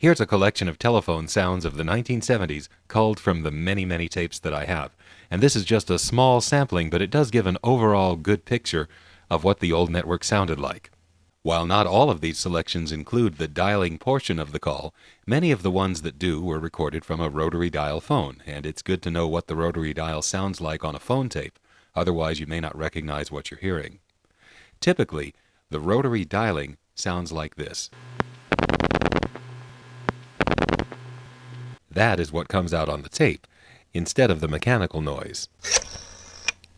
Here's a collection of telephone sounds of the 1970s culled from the many, many tapes that I have. And this is just a small sampling, but it does give an overall good picture of what the old network sounded like. While not all of these selections include the dialing portion of the call, many of the ones that do were recorded from a rotary dial phone, and it's good to know what the rotary dial sounds like on a phone tape. Otherwise, you may not recognize what you're hearing. Typically, the rotary dialing sounds like this. That is what comes out on the tape, instead of the mechanical noise.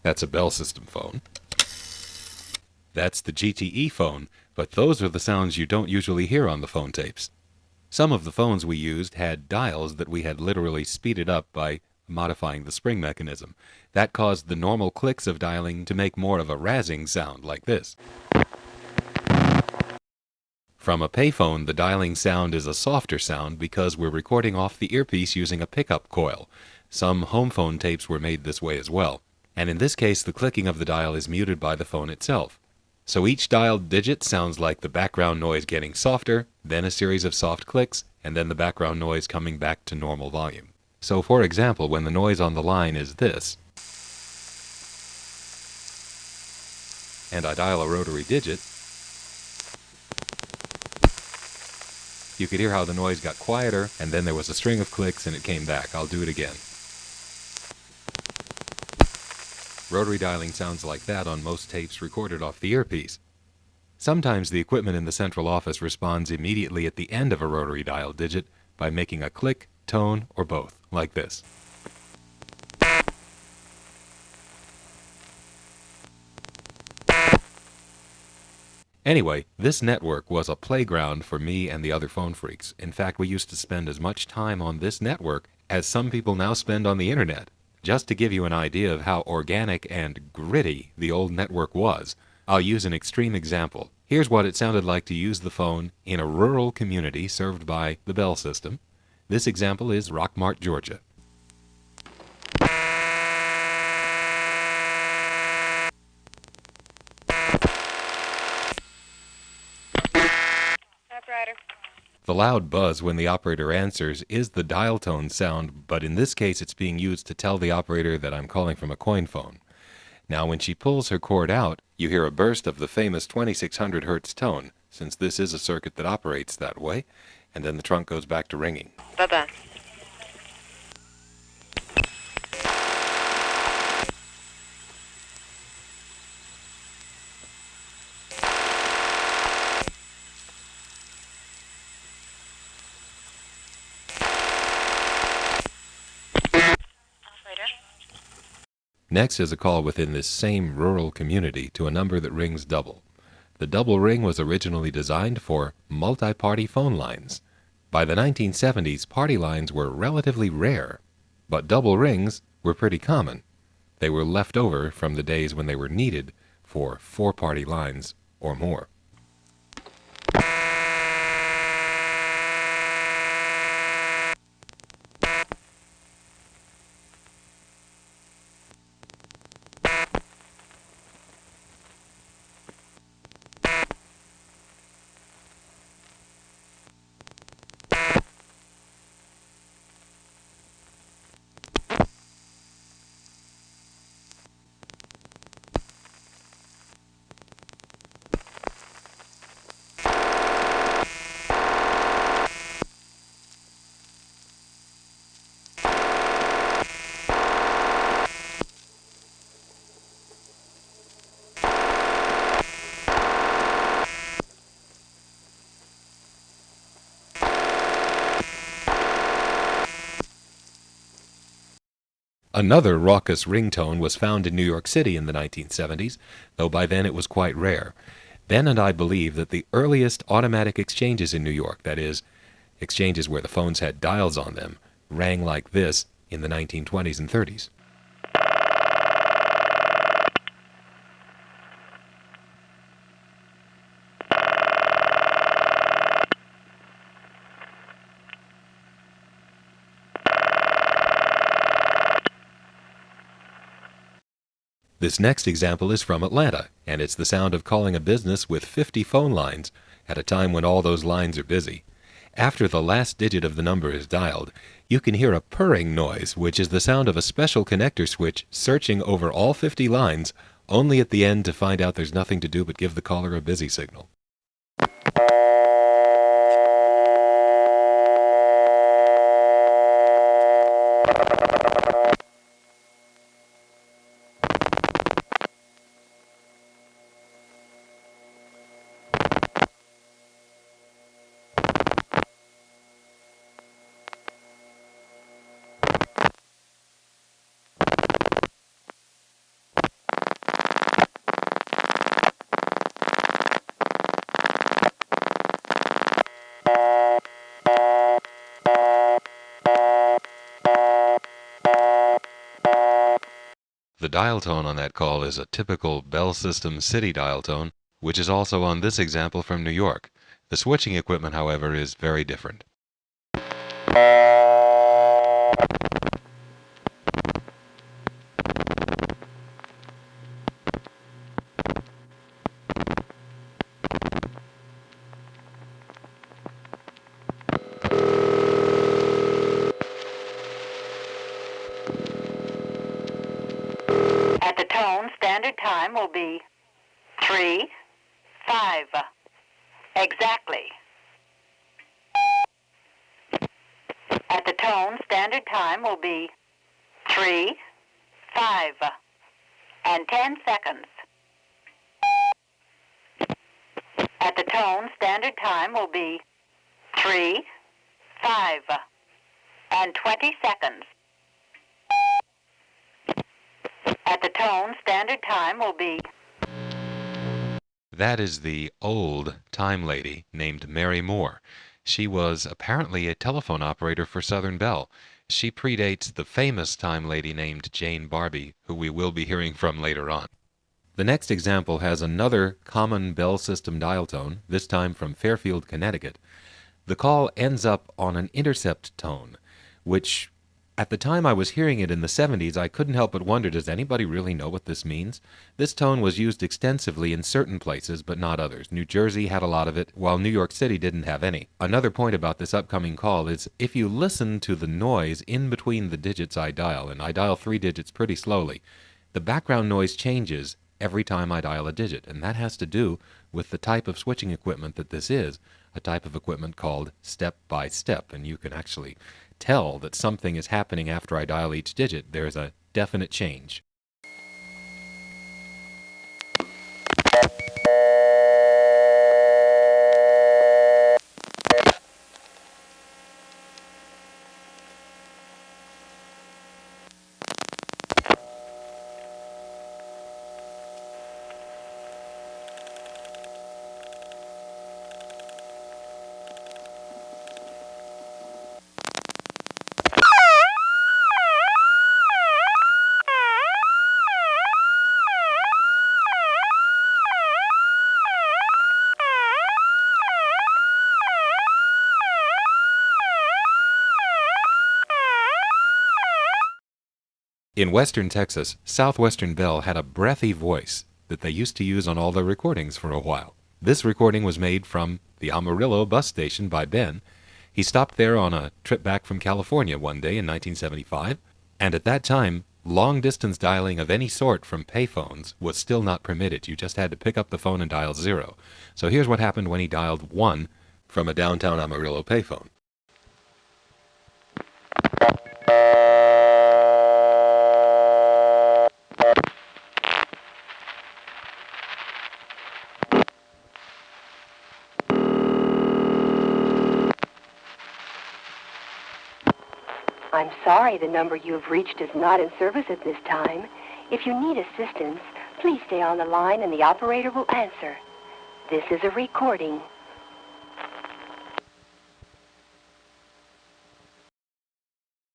That's a Bell system phone. That's the GTE phone, but those are the sounds you don't usually hear on the phone tapes. Some of the phones we used had dials that we had literally speeded up by modifying the spring mechanism. That caused the normal clicks of dialing to make more of a razzing sound like this. From a payphone, the dialing sound is a softer sound because we're recording off the earpiece using a pickup coil. Some home phone tapes were made this way as well. And in this case, the clicking of the dial is muted by the phone itself. So each dialed digit sounds like the background noise getting softer, then a series of soft clicks, and then the background noise coming back to normal volume. So for example, when the noise on the line is this, and I dial a rotary digit, you could hear how the noise got quieter, and then there was a string of clicks and it came back. I'll do it again. Rotary dialing sounds like that on most tapes recorded off the earpiece. Sometimes the equipment in the central office responds immediately at the end of a rotary dial digit by making a click, tone, or both, like this. Anyway, this network was a playground for me and the other phone freaks. In fact, we used to spend as much time on this network as some people now spend on the internet. Just to give you an idea of how organic and gritty the old network was, I'll use an extreme example. Here's what it sounded like to use the phone in a rural community served by the Bell system. This example is Rockmart, Georgia. The loud buzz when the operator answers is the dial tone sound, but in this case it's being used to tell the operator that I'm calling from a coin phone. Now when she pulls her cord out, you hear a burst of the famous 2600 Hertz tone, since this is a circuit that operates that way, and then the trunk goes back to ringing. Bye-bye. Next is a call within this same rural community to a number that rings double. The double ring was originally designed for multi-party phone lines. By the 1970s, party lines were relatively rare, but double rings were pretty common. They were left over from the days when they were needed for four-party lines or more. Another raucous ringtone was found in New York City in the 1970s, though by then it was quite rare. Ben and I believe that the earliest automatic exchanges in New York, that is, exchanges where the phones had dials on them, rang like this in the 1920s and 30s. This next example is from Atlanta, and it's the sound of calling a business with 50 phone lines at a time when all those lines are busy. After the last digit of the number is dialed, you can hear a purring noise, which is the sound of a special connector switch searching over all 50 lines, only at the end to find out there's nothing to do but give the caller a busy signal. The dial tone on that call is a typical Bell System city dial tone, which is also on this example from New York. The switching equipment, however, is very different. At the tone, standard time will be 3, 5. Exactly. At the tone, standard time will be 3, 5, and 10 seconds. At the tone, standard time will be 3, 5, and 20 seconds. At the tone, standard time will be... That is the old time lady named Mary Moore. She was apparently a telephone operator for Southern Bell. She predates the famous time lady named Jane Barbie, who we will be hearing from later on. The next example has another common Bell System dial tone, this time from Fairfield, Connecticut. The call ends up on an intercept tone, which at the time I was hearing it in the 70s, I couldn't help but wonder, does anybody really know what this means? This tone was used extensively in certain places, but not others. New Jersey had a lot of it, while New York City didn't have any. Another point about this upcoming call is if you listen to the noise in between the digits I dial, and I dial 3 digits pretty slowly, the background noise changes every time I dial a digit, and that has to do with the type of switching equipment that this is, a type of equipment called step-by-step, and you can actually tell that something is happening after I dial each digit. There's a definite change. In western Texas, Southwestern Bell had a breathy voice that they used to use on all their recordings for a while. This recording was made from the Amarillo bus station by Ben. He stopped there on a trip back from California one day in 1975, and at that time, long-distance dialing of any sort from payphones was still not permitted. You just had to pick up the phone and dial 0. So here's what happened when he dialed 1 from a downtown Amarillo payphone. I'm sorry the number you have reached is not in service at this time. If you need assistance, please stay on the line and the operator will answer. This is a recording.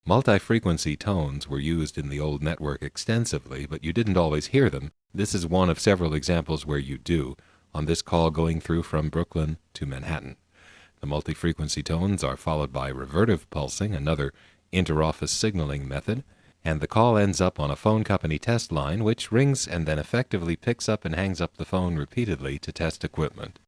Multi-frequency tones were used in the old network extensively, but you didn't always hear them. This is one of several examples where you do, on this call going through from Brooklyn to Manhattan. The multi-frequency tones are followed by revertive pulsing, another inter-office signaling method, and the call ends up on a phone company test line, which rings and then effectively picks up and hangs up the phone repeatedly to test equipment.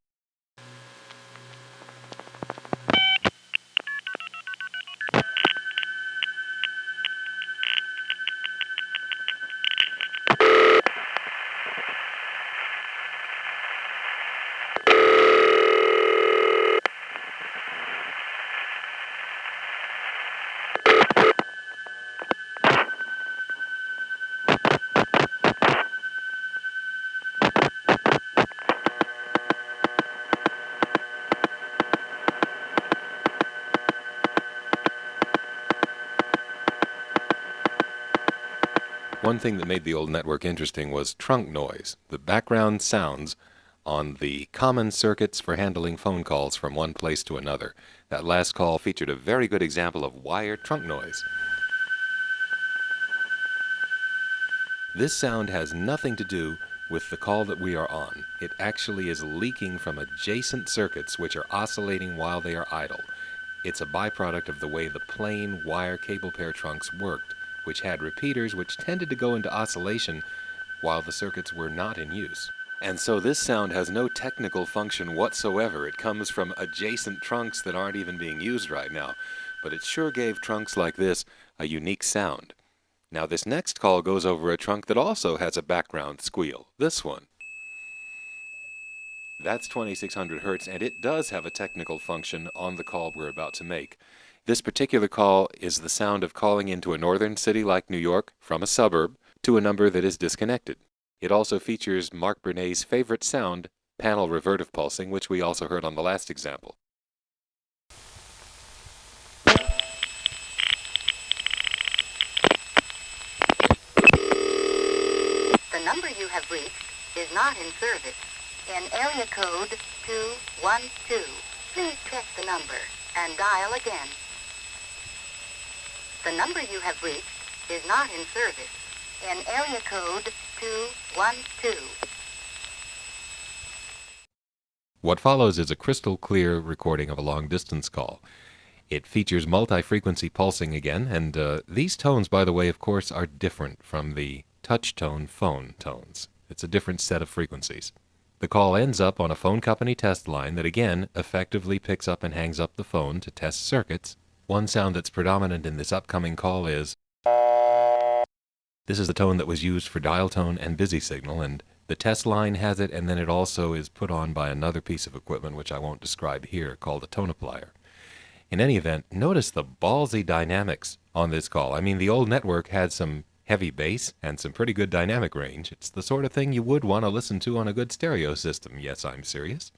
One thing that made the old network interesting was trunk noise, the background sounds on the common circuits for handling phone calls from one place to another. That last call featured a very good example of wire trunk noise. This sound has nothing to do with the call that we are on. It actually is leaking from adjacent circuits which are oscillating while they are idle. It's a byproduct of the way the plain wire cable pair trunks worked, which had repeaters which tended to go into oscillation while the circuits were not in use. And so this sound has no technical function whatsoever. It comes from adjacent trunks that aren't even being used right now. But it sure gave trunks like this a unique sound. Now this next call goes over a trunk that also has a background squeal. This one. That's 2600 Hertz, and it does have a technical function on the call we're about to make. This particular call is the sound of calling into a northern city like New York from a suburb to a number that is disconnected. It also features Mark Bernay's favorite sound, panel revertive pulsing, which we also heard on the last example. The number you have reached is not in service. In area code 212, please check the number and dial again. The number you have reached is not in service. In area code 212. What follows is a crystal clear recording of a long-distance call. It features multi-frequency pulsing again, and these tones, by the way, of course, are different from the touch tone phone tones. It's a different set of frequencies. The call ends up on a phone company test line that again effectively picks up and hangs up the phone to test circuits. One sound that's predominant in this upcoming call is... This is the tone that was used for dial tone and busy signal, and the test line has it, and then it also is put on by another piece of equipment which I won't describe here, called a tone applier. In any event, notice the ballsy dynamics on this call. I mean, the old network had some heavy bass and some pretty good dynamic range. It's the sort of thing you would want to listen to on a good stereo system. Yes, I'm serious.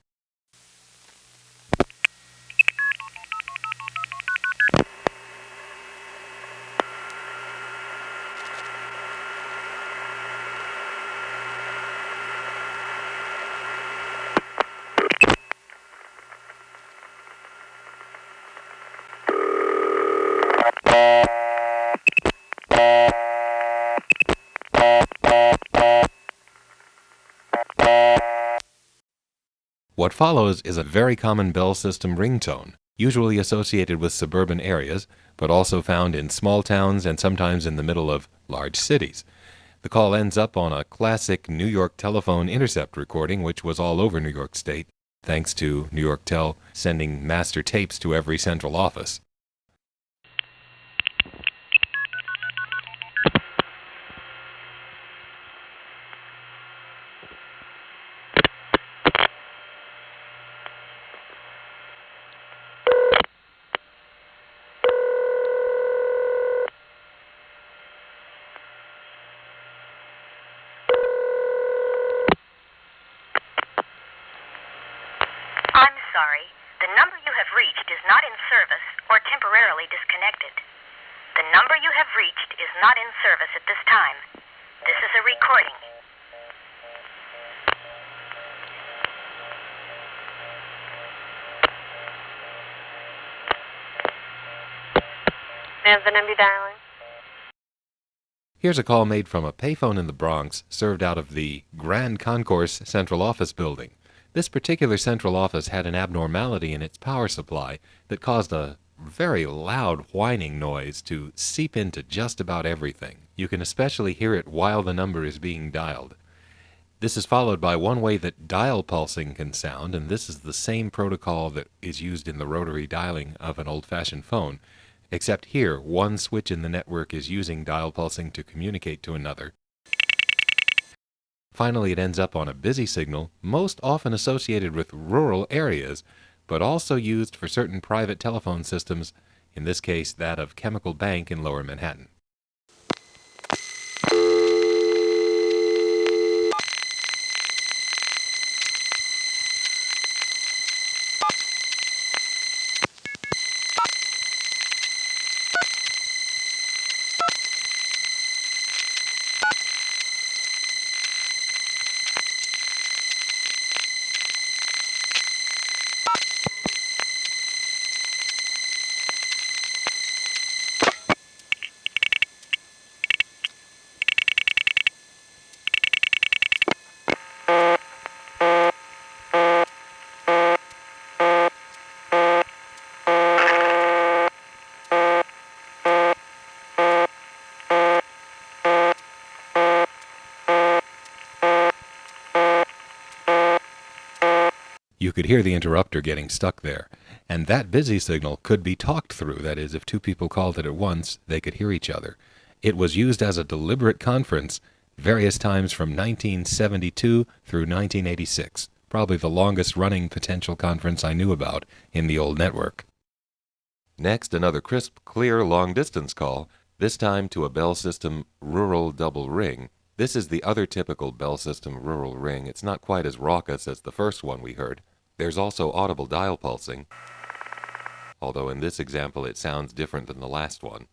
What follows is a very common bell system ringtone, usually associated with suburban areas, but also found in small towns and sometimes in the middle of large cities. The call ends up on a classic New York telephone intercept recording, which was all over New York State, thanks to New York Tel sending master tapes to every central office. Sorry, the number you have reached is not in service or temporarily disconnected. The number you have reached is not in service at this time. This is a recording. And the number dialing. Here's a call made from a payphone in the Bronx, served out of the Grand Concourse Central Office building. This particular central office had an abnormality in its power supply that caused a very loud whining noise to seep into just about everything. You can especially hear it while the number is being dialed. This is followed by one way that dial pulsing can sound, and this is the same protocol that is used in the rotary dialing of an old-fashioned phone, except here one switch in the network is using dial pulsing to communicate to another. Finally, it ends up on a busy signal, most often associated with rural areas, but also used for certain private telephone systems, in this case that of Chemical Bank in Lower Manhattan. you could hear the interrupter getting stuck there. And that busy signal could be talked through. That is, if two people called it at once, they could hear each other. It was used as a deliberate conference various times from 1972 through 1986. Probably the longest running potential conference I knew about in the old network. Next, another crisp, clear, long-distance call, this time to a Bell System rural double ring. This is the other typical Bell System rural ring. It's not quite as raucous as the first one we heard. There's also audible dial pulsing, although in this example it sounds different than the last one.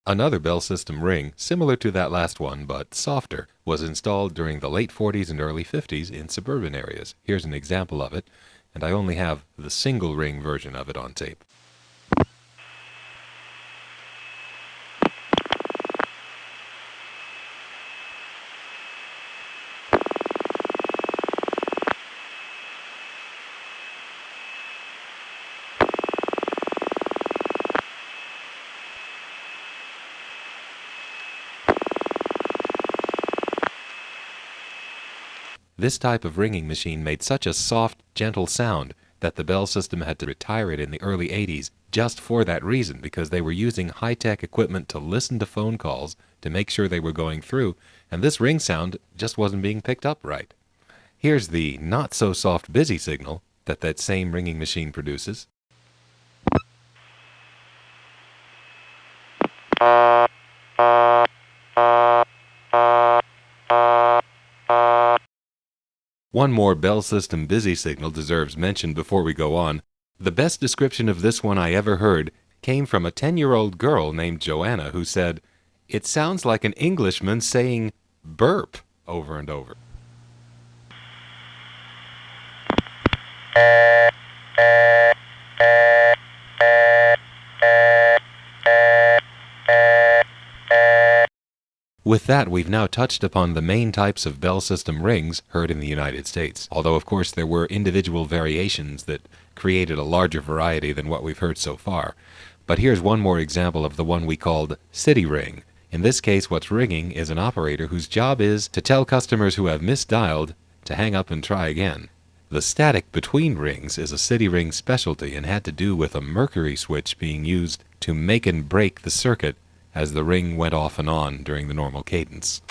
Another Bell System ring, similar to that last one but softer, was installed during the late 40s and early 50s in suburban areas. Here's an example of it, and I only have the single ring version of it on tape. This type of ringing machine made such a soft, gentle sound that the Bell System had to retire it in the early 80s just for that reason, because they were using high-tech equipment to listen to phone calls to make sure they were going through, and this ring sound just wasn't being picked up right. Here's the not-so-soft busy signal that same ringing machine produces. One more Bell System busy signal deserves mention before we go on. The best description of this one I ever heard came from a 10-year-old girl named Joanna who said, "It sounds like an Englishman saying burp over and over." With that, we've now touched upon the main types of Bell System rings heard in the United States, although of course there were individual variations that created a larger variety than what we've heard so far. But here's one more example of the one we called city ring. In this case, what's ringing is an operator whose job is to tell customers who have misdialed to hang up and try again. The static between rings is a city ring specialty and had to do with a mercury switch being used to make and break the circuit as the ring went off and on during the normal cadence.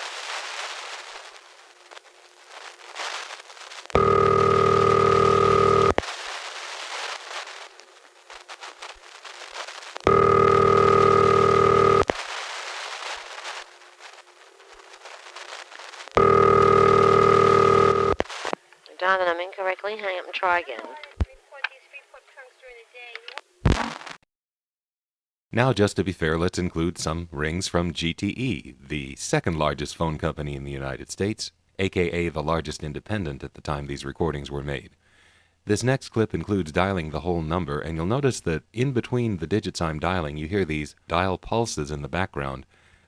Darling, I'm incorrectly. Hang up and try again. Now, just to be fair, let's include some rings from GTE, the second largest phone company in the United States, aka the largest independent at the time these recordings were made. This next clip includes dialing the whole number, and you'll notice that in between the digits I'm dialing, you hear these dial pulses in the background,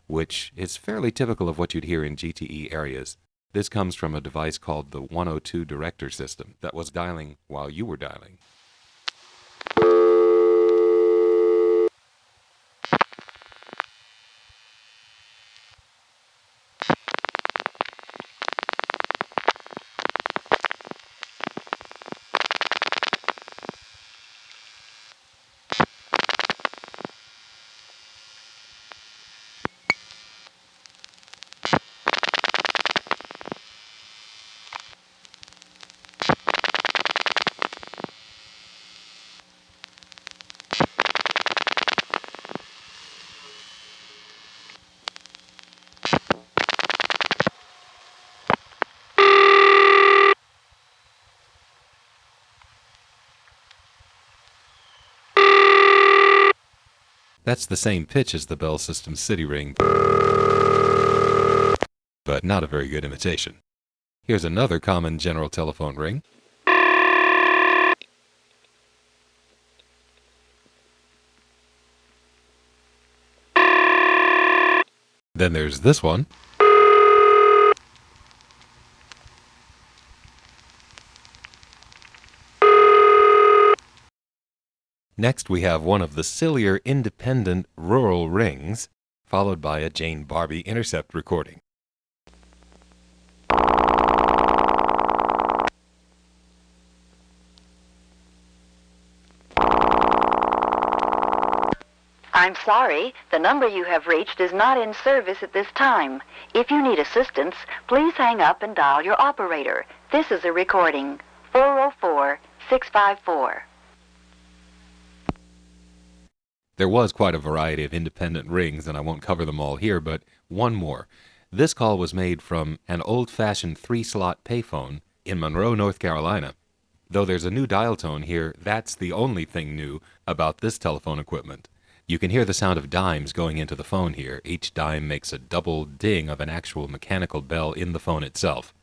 which is fairly typical of what you'd hear in GTE areas. This comes from a device called the 102 director system that was dialing while you were dialing. That's the same pitch as the Bell System City ring, but not a very good imitation. Here's another common general telephone ring. Then there's this one. Next we have one of the sillier independent rural rings, followed by a Jane Barbie intercept recording. I'm sorry, the number you have reached is not in service at this time. If you need assistance, please hang up and dial your operator. This is a recording. 404-654. There was quite a variety of independent rings, and I won't cover them all here, but one more. This call was made from an old-fashioned 3-slot payphone in Monroe, North Carolina. Though there's a new dial tone here, that's the only thing new about this telephone equipment. You can hear the sound of dimes going into the phone here. Each dime makes a double ding of an actual mechanical bell in the phone itself.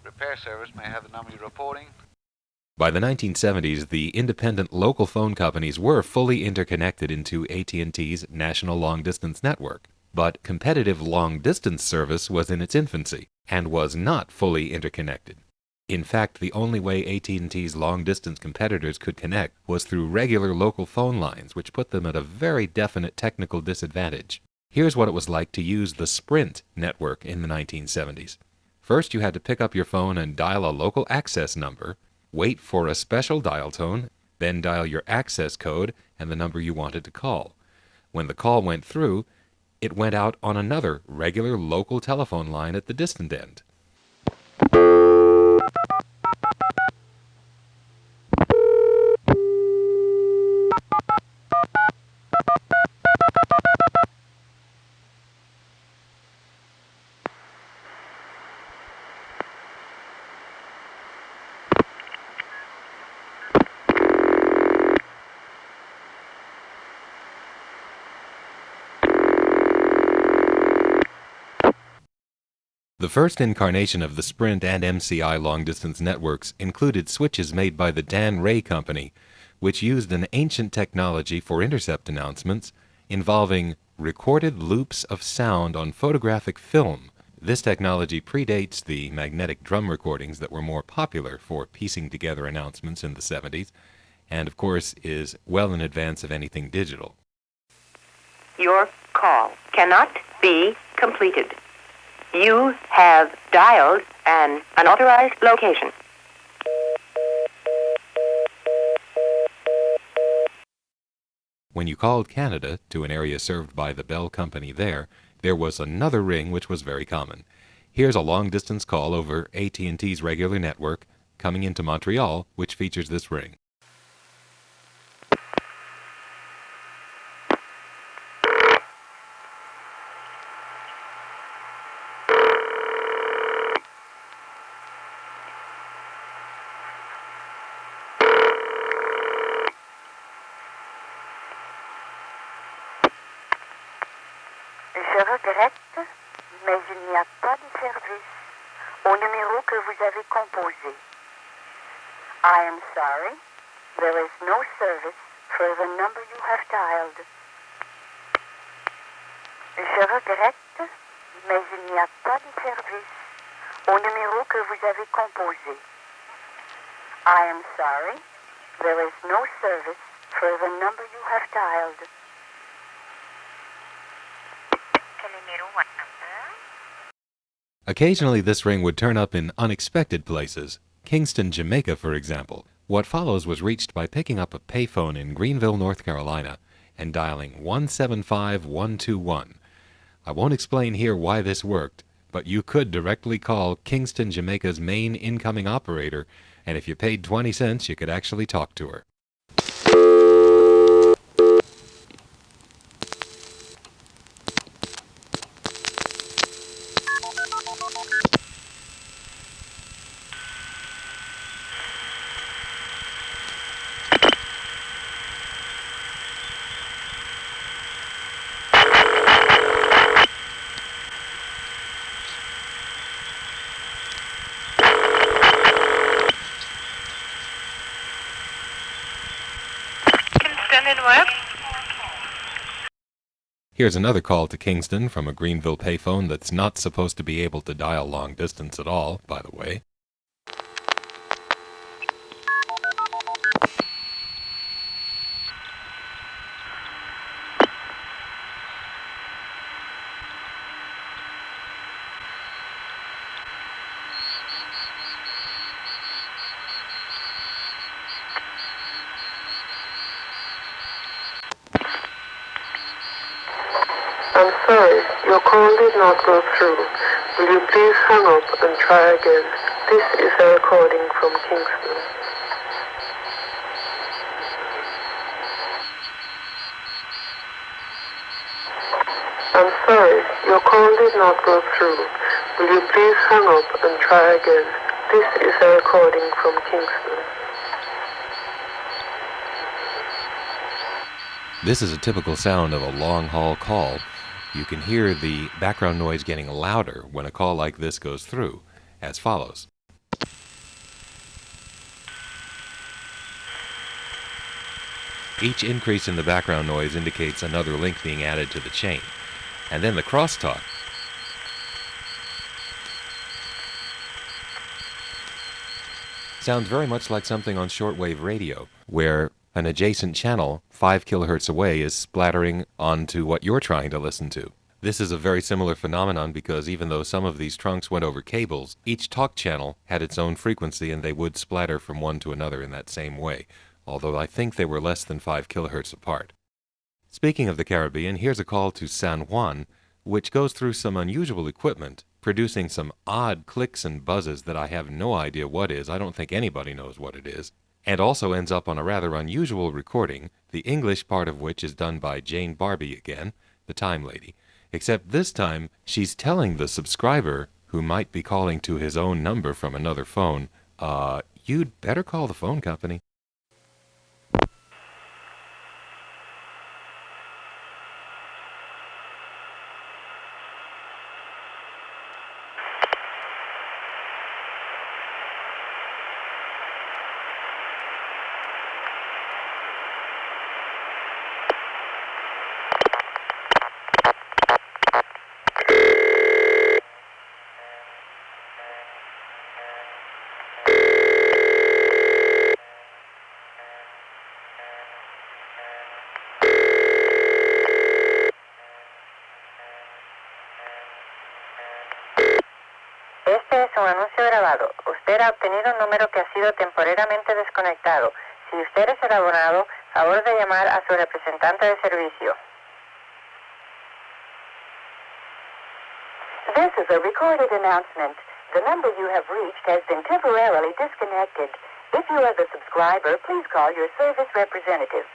Repair service, may I have the number you're reporting? By the 1970s, the independent local phone companies were fully interconnected into AT&T's national long-distance network. But competitive long-distance service was in its infancy and was not fully interconnected. In fact, the only way AT&T's long-distance competitors could connect was through regular local phone lines, which put them at a very definite technical disadvantage. Here's what it was like to use the Sprint network in the 1970s. First, you had to pick up your phone and dial a local access number, wait for a special dial tone, then dial your access code and the number you wanted to call. When the call went through, it went out on another regular local telephone line at the distant end. The first incarnation of the Sprint and MCI long-distance networks included switches made by the Dan Ray Company, which used an ancient technology for intercept announcements involving recorded loops of sound on photographic film. This technology predates the magnetic drum recordings that were more popular for piecing together announcements in the 70s, and of course is well in advance of anything digital. Your call cannot be completed. You have dialed an unauthorized location. When you called Canada to an area served by the Bell Company there was another ring which was very common. Here's a long-distance call over AT&T's regular network coming into Montreal, which features this ring. Je regrette, mais il n'y a pas de service au numéro que vous avez composé. I am sorry, there is no service for the number you have dialed. Je regrette, mais il n'y a pas de service au numéro que vous avez composé. I am sorry, there is no service for the number you have dialed. Occasionally this ring would turn up in unexpected places. Kingston, Jamaica, for example. What follows was reached by picking up a payphone in Greenville, North Carolina, and dialing 175121. I won't explain here why this worked, but you could directly call Kingston, Jamaica's main incoming operator, and if you paid 20 cents, you could actually talk to her. Attending web. Here's another call to Kingston from a Greenville payphone that's not supposed to be able to dial long distance at all, by the way. I'm sorry, your call did not go through. Will you please hang up and try again? This is a recording from Kingston. I'm sorry, your call did not go through. Will you please hang up and try again? This is a recording from Kingston. This is a typical sound of a long-haul call. You can hear the background noise getting louder when a call like this goes through, as follows. Each increase in the background noise indicates another link being added to the chain. And then the crosstalk. Sounds very much like something on shortwave radio, where an adjacent channel 5 kilohertz away is splattering onto what you're trying to listen to. This is a very similar phenomenon because even though some of these trunks went over cables, each talk channel had its own frequency and they would splatter from one to another in that same way, although I think they were less than 5 kilohertz apart. Speaking of the Caribbean, here's a call to San Juan, which goes through some unusual equipment, producing some odd clicks and buzzes that I have no idea what is. I don't think anybody knows what it is. And also ends up on a rather unusual recording, the English part of which is done by Jane Barbie again, the time lady. Except this time, she's telling the subscriber, who might be calling to his own number from another phone, you'd better call the phone company. Este es un anuncio grabado. Usted ha obtenido un número que ha sido temporalmente desconectado. Si usted es el abonado, favor de llamar a su representante de servicio. This is a recorded announcement. The number you have reached has been temporarily disconnected. If you are the subscriber, please call your service representative.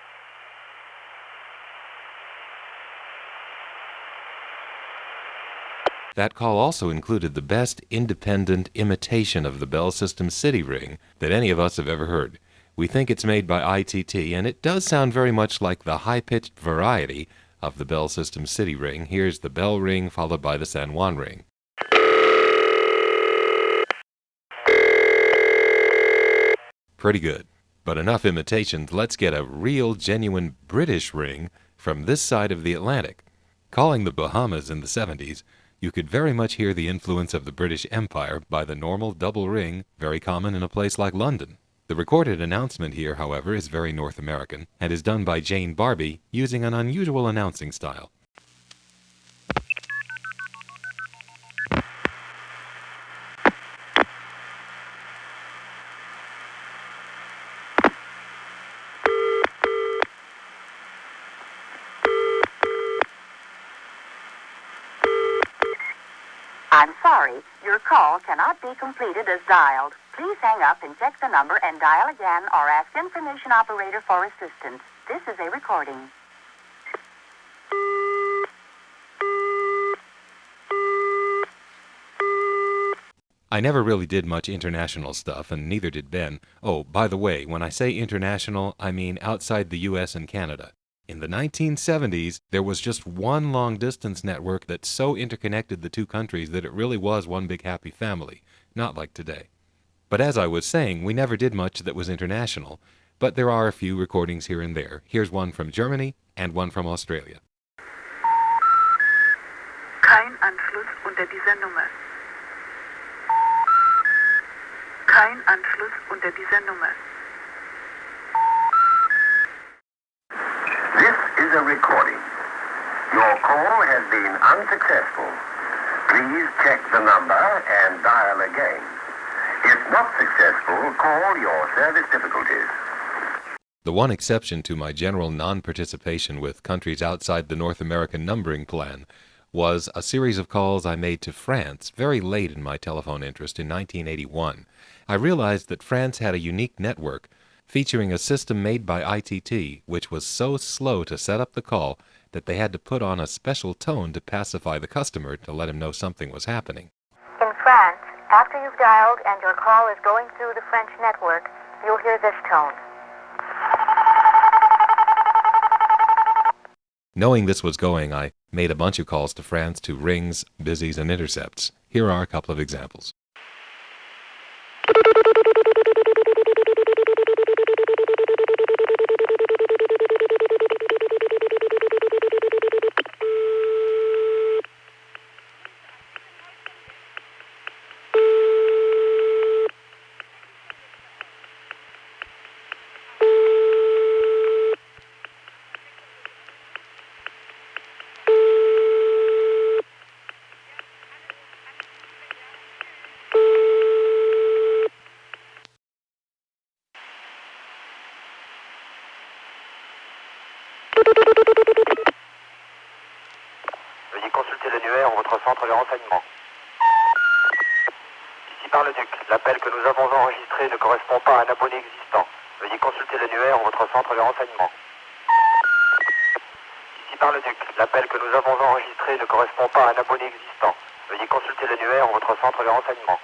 That call also included the best independent imitation of the Bell System City Ring that any of us have ever heard. We think it's made by ITT, and it does sound very much like the high-pitched variety of the Bell System City Ring. Here's the Bell Ring followed by the San Juan Ring. Pretty good. But enough imitations. Let's get a real, genuine British ring from this side of the Atlantic. Calling the Bahamas in the 70s, you could very much hear the influence of the British Empire by the normal double ring, very common in a place like London. The recorded announcement here, however, is very North American and is done by Jane Barbie using an unusual announcing style. I'm sorry, your call cannot be completed as dialed. Please hang up and check the number and dial again or ask information operator for assistance. This is a recording. I never really did much international stuff, and neither did Ben. Oh, by the way, when I say international, I mean outside the U.S. and Canada. In the 1970s, there was just one long-distance network that so interconnected the two countries that it really was one big happy family, not like today. But as I was saying, we never did much that was international. but there are a few recordings here and there. Here's one from Germany and one from Australia. Kein Anschluss unter dieser Nummer. Kein Anschluss unter dieser Nummer. This is a recording. Your call has been unsuccessful. Please check the number and dial again. If not successful, call your service difficulties. The one exception to my general non-participation with countries outside the North American numbering plan was a series of calls I made to France very late in my telephone interest in 1981. I realized that France had a unique network featuring a system made by ITT which was so slow to set up the call that they had to put on a special tone to pacify the customer to let him know something was happening. In France, after you've dialed and your call is going through the French network, you'll hear this tone. Knowing this was going, I made a bunch of calls to France to rings, busies, and intercepts. Here are a couple of examples. Veuillez consulter l'annuaire ou votre centre de renseignement. Ici par le Duc, l'appel que nous avons enregistré ne correspond pas à un abonné existant. Veuillez consulter l'annuaire ou votre centre de renseignement. Ici par le Duc, l'appel que nous avons enregistré ne correspond pas à un abonné existant. Veuillez consulter l'annuaire ou votre centre de renseignement.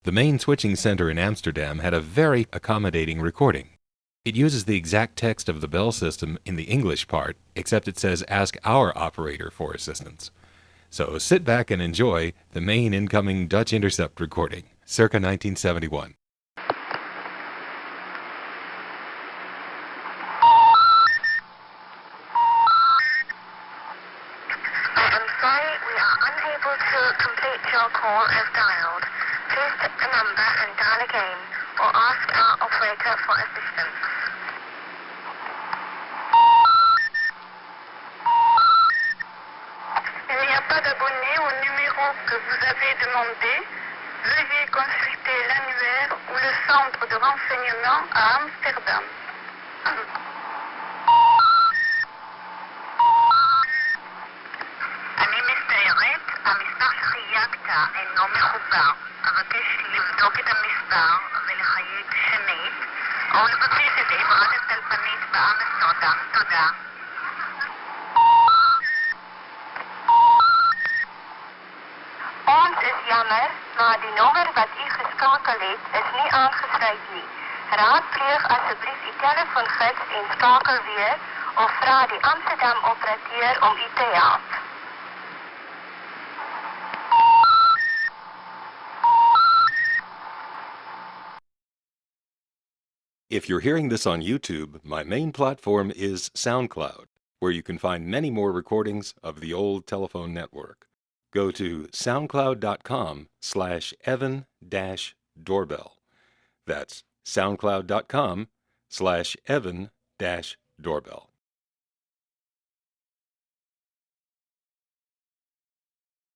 The main switching center in Amsterdam had a very accommodating recording. It uses the exact text of the Bell system in the English part, except it says ask our operator for assistance. So sit back and enjoy the main incoming Dutch intercept recording, circa 1971. I'm sorry, we are unable to complete your call as dialed. Please check the number and dial again, or ask our operator for assistance. Il n'y a pas d'abonné au numéro que vous avez demandé. Veuillez consulter l'annuaire ou le centre de renseignement à Amsterdam. אני מצטערת, המספר שחייגת אינו מחובר. אבקש לבדוק את המספר ולחייג שנית, או לבקש את עברת הטלפנית באמסטרדם. תודה. Ons is jammer, maar die nummer wat u geskakeld het is nie aangesluit nie. Raadpleeg asseblief u telefoongids en skakel weer of vra die Amsterdam operateur om u te help. If you're hearing this on YouTube, my main platform is SoundCloud, where you can find many more recordings of the old telephone network. Go to soundcloud.com/Evan-Doorbell. That's soundcloud.com/Evan-Doorbell.